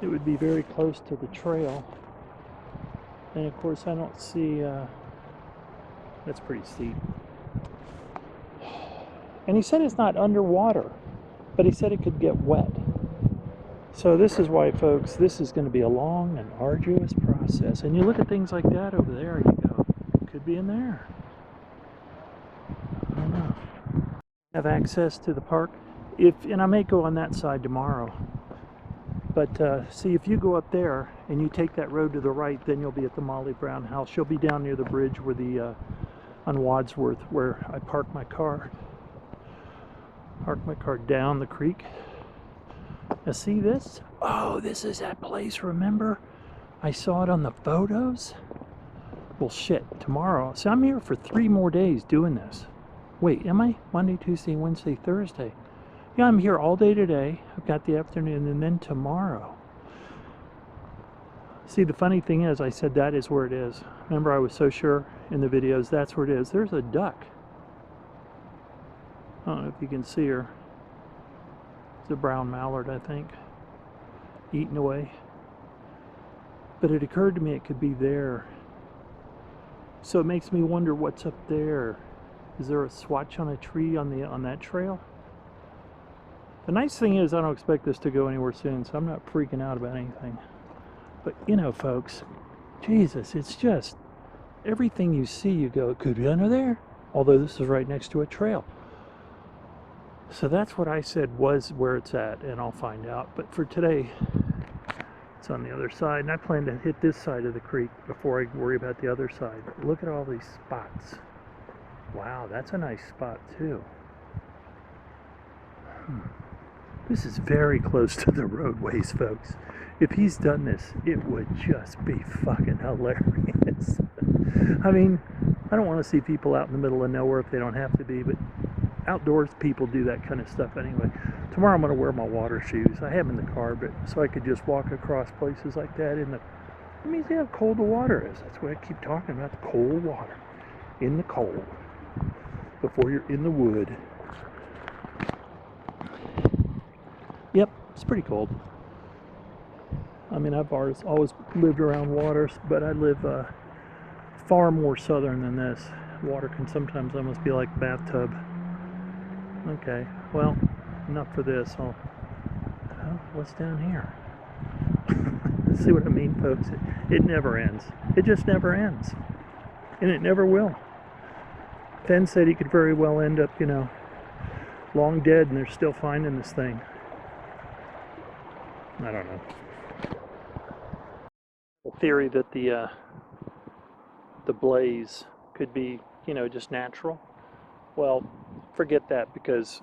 it would be very close to the trail. And of course I don't see, that's pretty steep. And he said it's not underwater, but he said it could get wet. So this is why, folks, this is going to be a long and arduous process. And you look at things like that over there and you go, could be in there. I don't know. Have access to the park. And I may go on that side tomorrow. But see, if you go up there and you take that road to the right, then you'll be at the Molly Brown house. She'll be down near the bridge where on Wadsworth, where I park my car. Park my car down the creek. Now see this? Oh, this is that place, remember? I saw it on the photos. Well, shit, tomorrow. So I'm here for 3 more days doing this. Wait, am I? Monday, Tuesday, Wednesday, Thursday. Yeah, I'm here all day today. I've got the afternoon, and then tomorrow. See, the funny thing is, I said that is where it is. Remember, I was so sure in the videos that's where it is. There's a duck. I don't know if you can see her. It's a brown mallard, I think, eating away. But it occurred to me it could be there. So it makes me wonder what's up there. Is there a swatch on a tree on that trail? The nice thing is I don't expect this to go anywhere soon, so I'm not freaking out about anything. But you know, folks, Jesus, it's just everything you see, you go, it could be under there. Although this is right next to a trail. So that's what I said was where it's at, and I'll find out. But for today, it's on the other side, and I plan to hit this side of the creek before I worry about the other side. Look at all these spots. Wow, that's a nice spot too. This is very close to the roadways, folks. If he's done this, it would just be fucking hilarious. I mean, I don't want to see people out in the middle of nowhere if they don't have to be, but outdoors people do that kind of stuff anyway. Tomorrow I'm going to wear my water shoes. I have them in the car, but so I could just walk across places like that in the... I mean, see how cold the water is. That's what I keep talking about, the cold water. In the cold. Before you're in the wood. Yep, it's pretty cold. I mean, I've always lived around water, but I live far more southern than this. Water can sometimes almost be like a bathtub. Okay, well, enough for this. What's down here? See what I mean, folks? It never ends. It just never ends. And it never will. Fenn said he could very well end up, you know, long dead and they're still finding this thing. I don't know. The theory that the blaze could be, you know, just natural. Well, forget that, because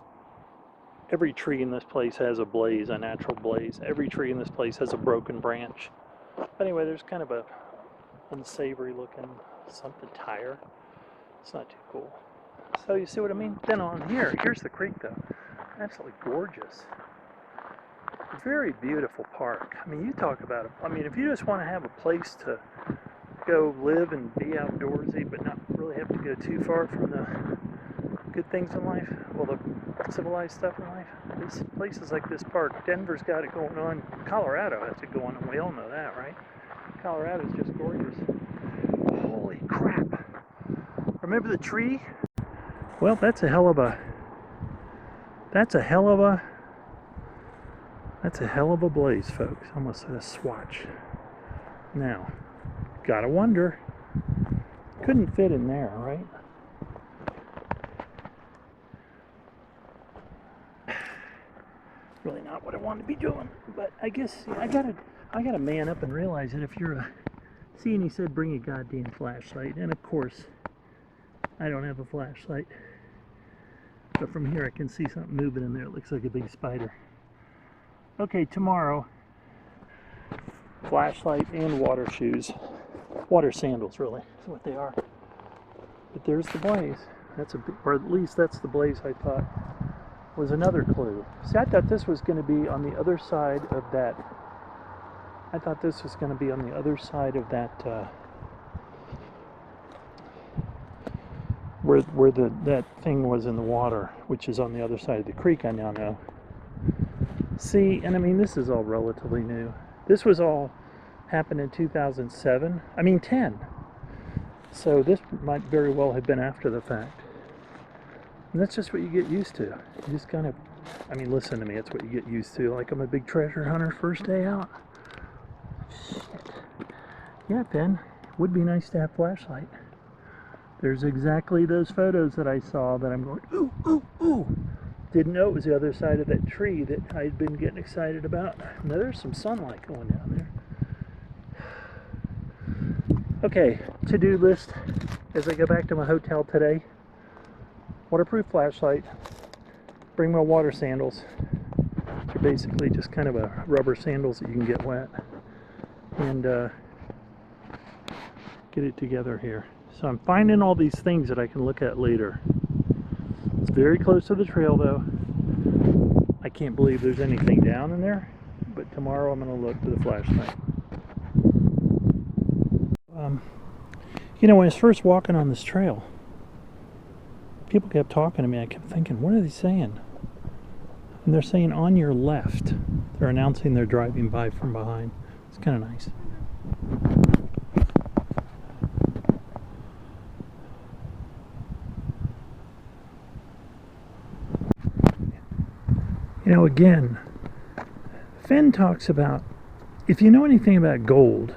every tree in this place has a blaze, a natural blaze. Every tree in this place has a broken branch. Anyway, there's kind of a unsavory looking something tire. It's not too cool. So you see what I mean? Then on here's the creek though. Absolutely gorgeous. Very beautiful park. I mean, you talk about it. I mean, if you just want to have a place to go live and be outdoorsy, but not really have to go too far from the good things in life, well, the civilized stuff in life, these places like this park, Denver's got it going on, Colorado has it going on, we all know that, right? Colorado's just gorgeous. Holy crap. Remember the tree? Well, that's a hell of a blaze, folks. Almost a swatch. Now, gotta wonder, couldn't fit in there, right? Really not what I wanted to be doing, but I guess I gotta man up and realize that if you're a... See, and he said bring a goddamn flashlight, and of course, I don't have a flashlight. But from here I can see something moving in there. It looks like a big spider. Okay, tomorrow, flashlight and water shoes. Water sandals, really, is what they are. But there's the blaze. That's or at least that's the blaze I thought was another clue. See, I thought this was going to be on the other side of that. I thought this was going to be on the other side of that, where that thing was in the water, which is on the other side of the creek, I now know. See, and I mean, this is all relatively new. This was all happened in 2007. I mean 10. So this might very well have been after the fact. And that's just what you get used to. You just kind of, I mean, listen to me, it's what you get used to. Like, I'm a big treasure hunter first day out. Shit. Yeah, Ben, would be nice to have flashlight. There's exactly those photos that I saw that I'm going, ooh, ooh, ooh. Didn't know it was the other side of that tree that I'd been getting excited about. Now there's some sunlight going down there. Okay, to-do list as I go back to my hotel today. Waterproof flashlight. Bring my water sandals. Which are basically just kind of a rubber sandals that you can get wet. And get it together here. So I'm finding all these things that I can look at later. It's very close to the trail though. I can't believe there's anything down in there, but tomorrow I'm going to look for the flashlight. You know, when I was first walking on this trail, people kept talking to me. I kept thinking, what are they saying? And they're saying on your left. They're announcing they're driving by from behind. It's kind of nice. You know, again, Fenn talks about, if you know anything about gold,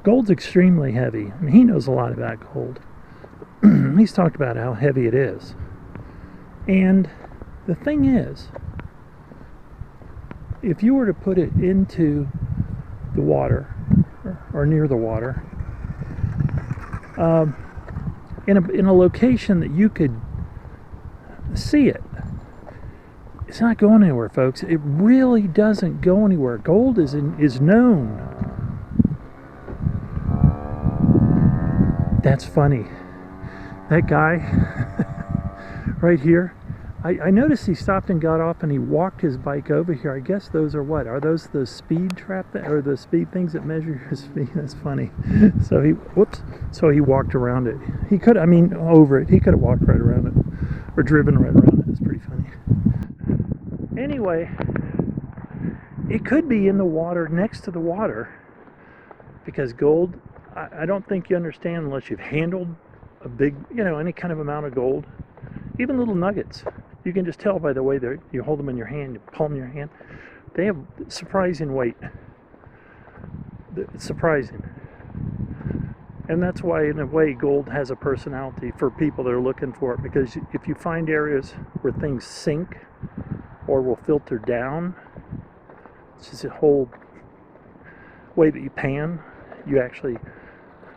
gold's extremely heavy. I mean, he knows a lot about gold. He's talked about how heavy it is. And the thing is, if you were to put it into the water, or near the water, in a location that you could see it, it's not going anywhere, folks. It really doesn't go anywhere. Gold is known. That's funny. That guy right here, I noticed he stopped and got off and he walked his bike over here. I guess those are what? Are those the speed trap or the speed things that measure your speed? That's funny. So he walked around it. He could, I mean, over it. He could have walked right around it or driven right around it. It's pretty funny. Anyway, it could be in the water, next to the water, because gold, I don't think you understand unless you've handled a big, any kind of amount of gold, even little nuggets. You can just tell by the way you hold them in your hand, you pull them in your hand. They have surprising weight. It's surprising. And that's why, in a way, gold has a personality for people that are looking for it, because if you find areas where things sink or will filter down, it's just a whole way that you pan. You actually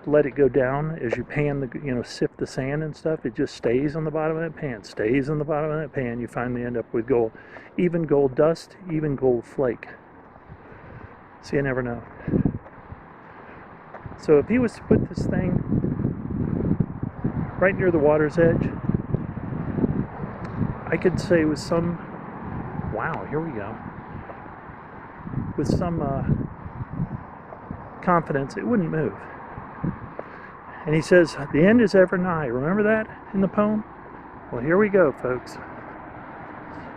let it go down as you pan sift the sand and stuff. It just stays on the bottom of that pan, stays on the bottom of that pan. You finally end up with gold, even gold dust, even gold flake. So you never know. So if he was to put this thing right near the water's edge, I could say with some, wow, here we go, with some confidence, it wouldn't move. And he says, the end is ever nigh. Remember that in the poem? Well, here we go, folks.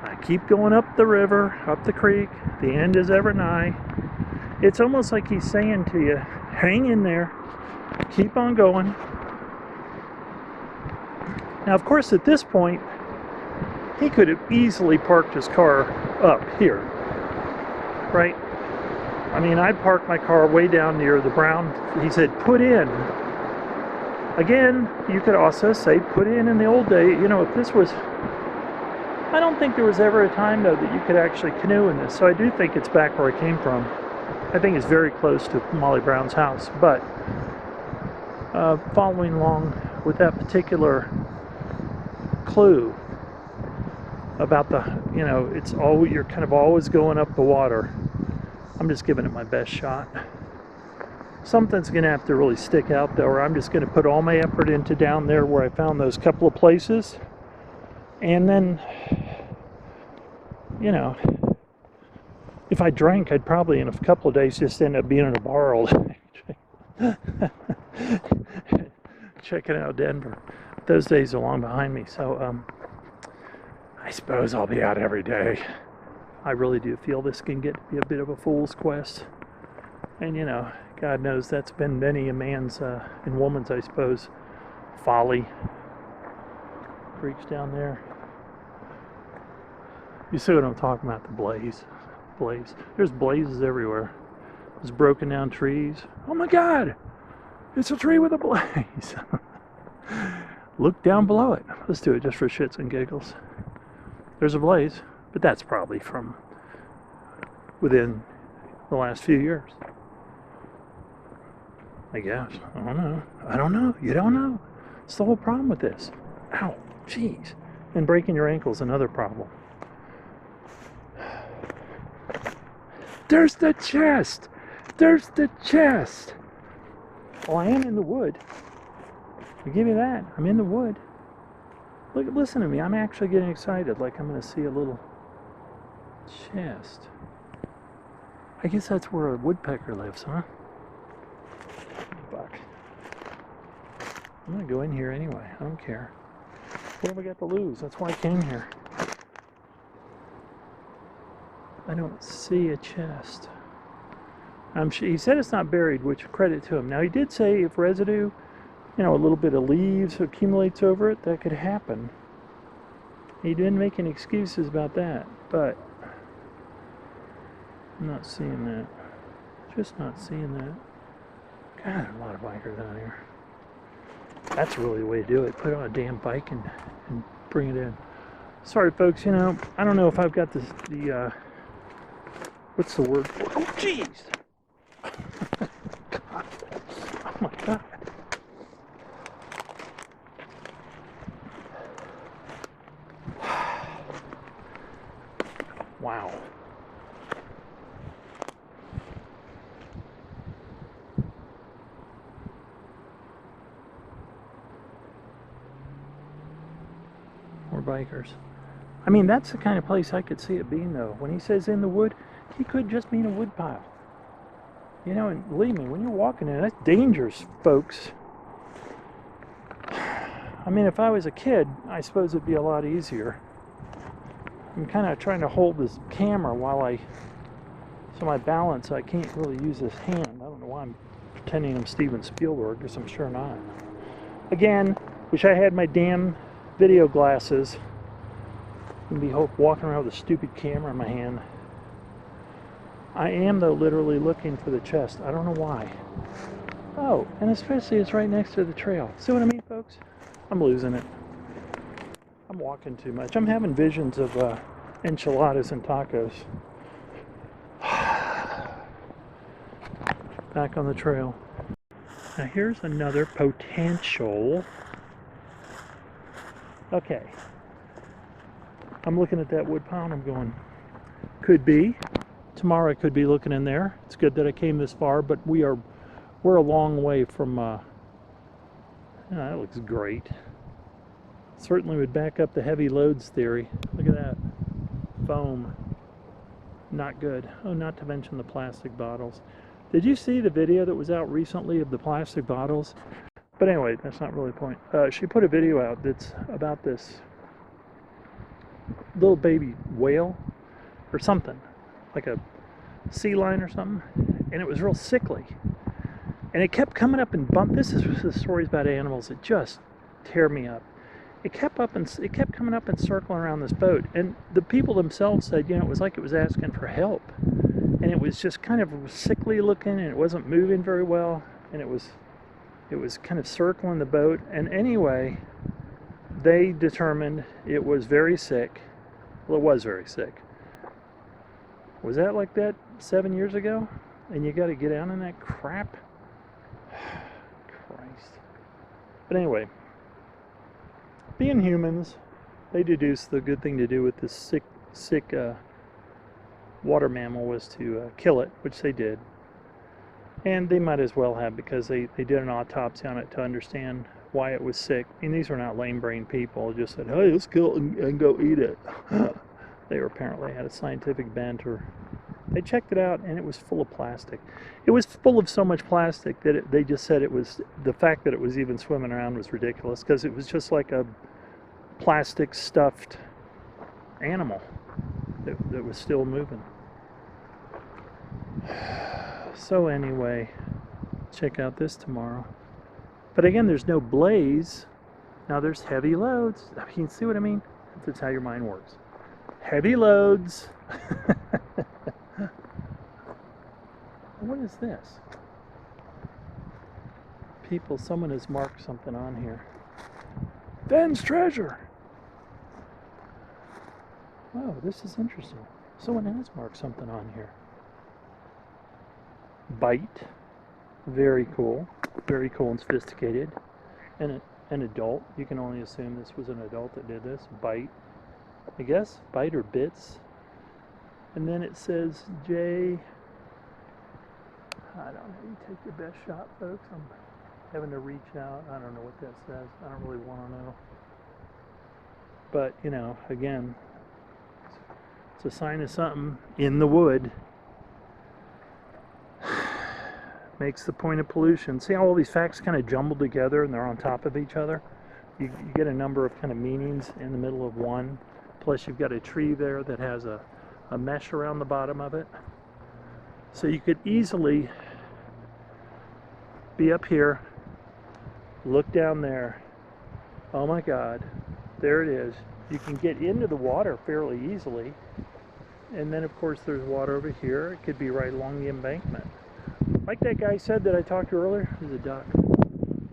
I keep going up the river, up the creek. The end is ever nigh. It's almost like he's saying to you, hang in there. Keep on going. Now, of course, at this point, he could have easily parked his car up here, right? I mean, I parked my car way down near the brown. He said, put in. Again, you could also say put in the old day. If this was, I don't think there was ever a time though that you could actually canoe in this. So I do think it's back where I came from. I think it's very close to Molly Brown's house. But following along with that particular clue about it's all, you're kind of always going up the water. I'm just giving it my best shot. Something's going to have to really stick out though, or I'm just going to put all my effort into down there where I found those couple of places. And then, if I drank, I'd probably in a couple of days just end up being in a bar all day. Checking out Denver. Those days are long behind me, so I suppose I'll be out every day. I really do feel this can get to be a bit of a fool's quest. And you know, God knows that's been many a man's and woman's, I suppose, folly. Reach down there. You see what I'm talking about, the blaze. Blaze. There's blazes everywhere. There's broken down trees. Oh my God! It's a tree with a blaze. Look down below it. Let's do it just for shits and giggles. There's a blaze, but that's probably from within the last few years. I guess. I don't know. I don't know. You don't know. It's the whole problem with this. Ow. Jeez. And breaking your ankle's another problem. There's the chest! There's the chest! Well, I am in the wood. I'll give you that. I'm in the wood. Look, listen to me. I'm actually getting excited. Like I'm going to see a little chest. I guess that's where a woodpecker lives, huh? Buck. I'm going to go in here anyway. I don't care. What have I got to lose? That's why I came here. I don't see a chest. He said it's not buried, which credit to him. Now he did say if residue, you know, a little bit of leaves accumulates over it, that could happen. He didn't make any excuses about that, but I'm not seeing that. Just not seeing that. God, there are a lot of bikers out here. That's really the way to do it. Put on a damn bike and bring it in. Sorry, folks. You know, I don't know if I've got the what's the word for it? Oh, jeez. God. Oh my God. Wow. More bikers. I mean, that's the kind of place I could see it being, though. When he says in the wood, he could just mean a wood pile. You know, and believe me, when you're walking in, that's dangerous, folks. I mean, if I was a kid, I suppose it'd be a lot easier. I'm kind of trying to hold this camera so my balance, I can't really use this hand. I don't know why I'm pretending I'm Steven Spielberg, because I'm sure not. Again, wish I had my damn video glasses and be walking around with a stupid camera in my hand. I am, though, literally looking for the chest. I don't know why. Oh, and especially it's right next to the trail. See what I mean, folks? I'm losing it. I'm walking too much. I'm having visions of enchiladas and tacos. Back on the trail. Now here's another potential. Okay. I'm looking at that wood pile and I'm going, could be. Tomorrow I could be looking in there. It's good that I came this far, but we're a long way from that looks great. Certainly would back up the heavy loads theory. Look at that. Foam. Not good. Oh, not to mention the plastic bottles. Did you see the video that was out recently of the plastic bottles? But anyway, that's not really the point. She put a video out that's about this little baby whale or something, like a sea lion or something, and it was real sickly. And it kept coming up and this is the stories about animals that just tear me up. It kept coming up and circling around this boat, and the people themselves said, you know, it was like it was asking for help, and it was just kind of sickly looking, and it wasn't moving very well, and it was kind of circling the boat. And anyway, they determined it was very sick. Well, it was very sick. Was that like that 7 years ago? And you got to get down in that crap? Christ. But anyway, being humans, they deduced the good thing to do with this sick water mammal was to kill it, which they did. And they might as well have, because they did an autopsy on it to understand why it was sick. I mean, these were not lame-brained people who just said, hey, let's kill it and go eat it. They were apparently had a scientific bent, or they checked it out, and it was full of plastic. It was full of so much plastic that they just said it was, the fact that it was even swimming around was ridiculous, because it was just like a plastic stuffed animal. that was still moving. So anyway, check out this tomorrow. But again, there's no blaze. Now there's heavy loads. You see what I mean? That's how your mind works. Heavy loads. What is this? People, someone has marked something on here. Fenn's treasure. Oh, this is interesting. Someone has marked something on here. Bite. Very cool. Very cool and sophisticated. And an adult. You can only assume this was an adult that did this. Bite. I guess. Bite or bits. And then it says J. I don't know. You take your best shot, folks. I'm having to reach out. I don't know what that says. I don't really want to know. But, you know, again, it's a sign of something in the wood. Makes the point of pollution. See how all these facts kind of jumbled together and they're on top of each other? You get a number of kind of meanings in the middle of one. Plus you've got a tree there that has a mesh around the bottom of it. So you could easily be up here, look down there. Oh my God, there it is. You can get into the water fairly easily. And then of course there's water over here. It could be right along the embankment. Like that guy said that I talked to earlier, there's a duck.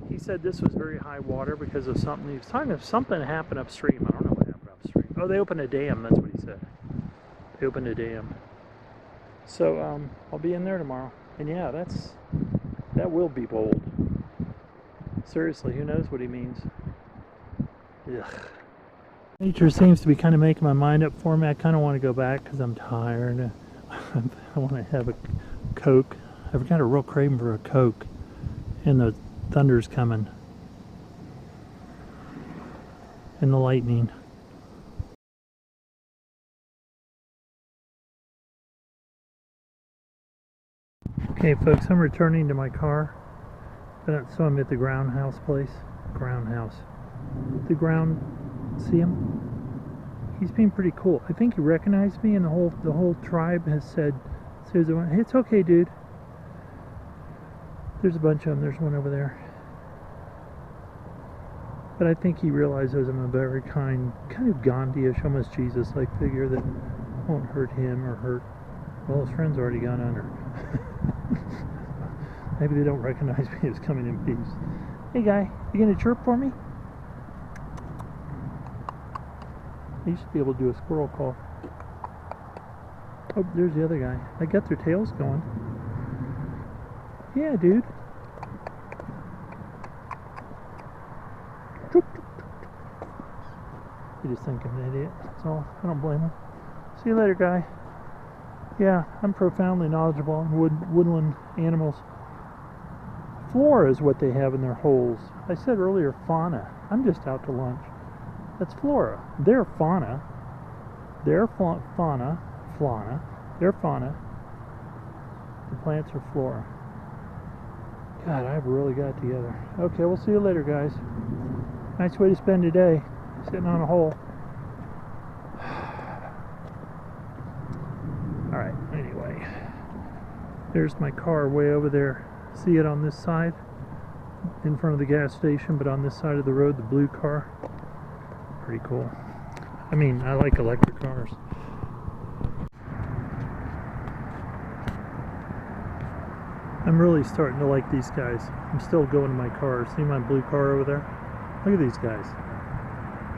He said this was very high water because of something. He was talking of something that happened upstream. I don't know what happened upstream. Oh, they opened a dam, that's what he said. They opened a dam. So I'll be in there tomorrow. And yeah, that will be bold. Seriously, who knows what he means. Ugh. Nature seems to be kind of making my mind up for me. I kind of want to go back because I'm tired. I want to have a Coke. I've got a real craving for a Coke. And the thunder's coming. And the lightning. Okay, folks, I'm returning to my car. So I'm at the ground house place. Ground house. The ground. See him? He's being pretty cool. I think he recognized me, and the whole tribe has said, hey, it's okay, dude. There's a bunch of them. There's one over there. But I think he realizes I'm a very kind of Gandhi-ish, almost Jesus-like figure that won't hurt him or hurt. Well, his friend's already gone under. Maybe they don't recognize me as coming in peace. Hey guy, you gonna chirp for me? I used to be able to do a squirrel call. Oh, there's the other guy. They got their tails going. Yeah, dude. You just think I'm an idiot. That's all. I don't blame him. See you later, guy. Yeah, I'm profoundly knowledgeable on woodland animals. Flora is what they have in their holes. I said earlier fauna. I'm just out to lunch. That's flora. Their fauna. Their fauna. Their fauna. The plants are flora. God, I've really got it together. Okay, we'll see you later, guys. Nice way to spend a day. Sitting on a hole. Alright, anyway. There's my car way over there. See it on this side? In front of the gas station, but on this side of the road, the blue car. Pretty cool. I mean, I like electric cars. I'm really starting to like these guys. I'm still going to my car. See my blue car over there? Look at these guys.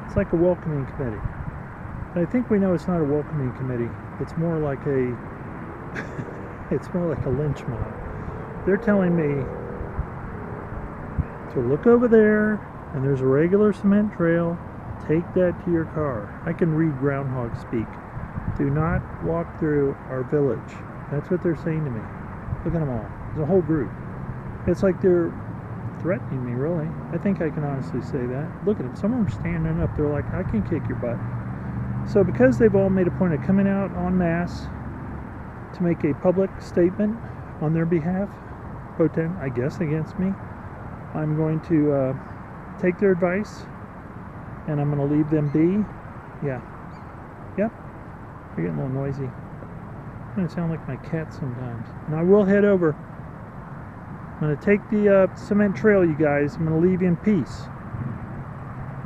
It's like a welcoming committee. But I think we know it's not a welcoming committee. It's more like a it's more like a lynch mob. They're telling me to look over there, and there's a regular cement trail. Take that to your car. I can read groundhog speak. Do not walk through our village. That's what they're saying to me. Look at them all. There's a whole group. It's like they're threatening me, really. I think I can honestly say that. Look at them. Some of them are standing up. They're like, I can kick your butt. So because they've all made a point of coming out en masse to make a public statement on their behalf, I guess against me, I'm going to take their advice, and I'm going to leave them be. Yeah. Yep. They're getting a little noisy. They sound like my cat sometimes. And I will head over. I'm going to take the cement trail, you guys. I'm going to leave you in peace.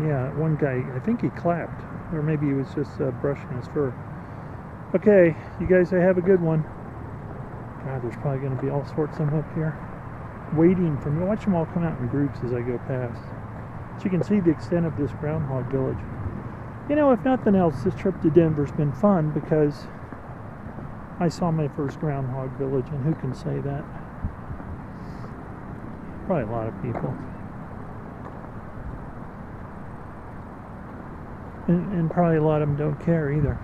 Yeah, one guy, I think he clapped. Or maybe he was just brushing his fur. Okay, you guys have a good one. God, there's probably going to be all sorts of them up here waiting for me. Watch them all come out in groups as I go past. So you can see the extent of this groundhog village. You know, if nothing else, this trip to Denver's been fun because I saw my first groundhog village, and who can say that? Probably a lot of people. And probably a lot of them don't care either.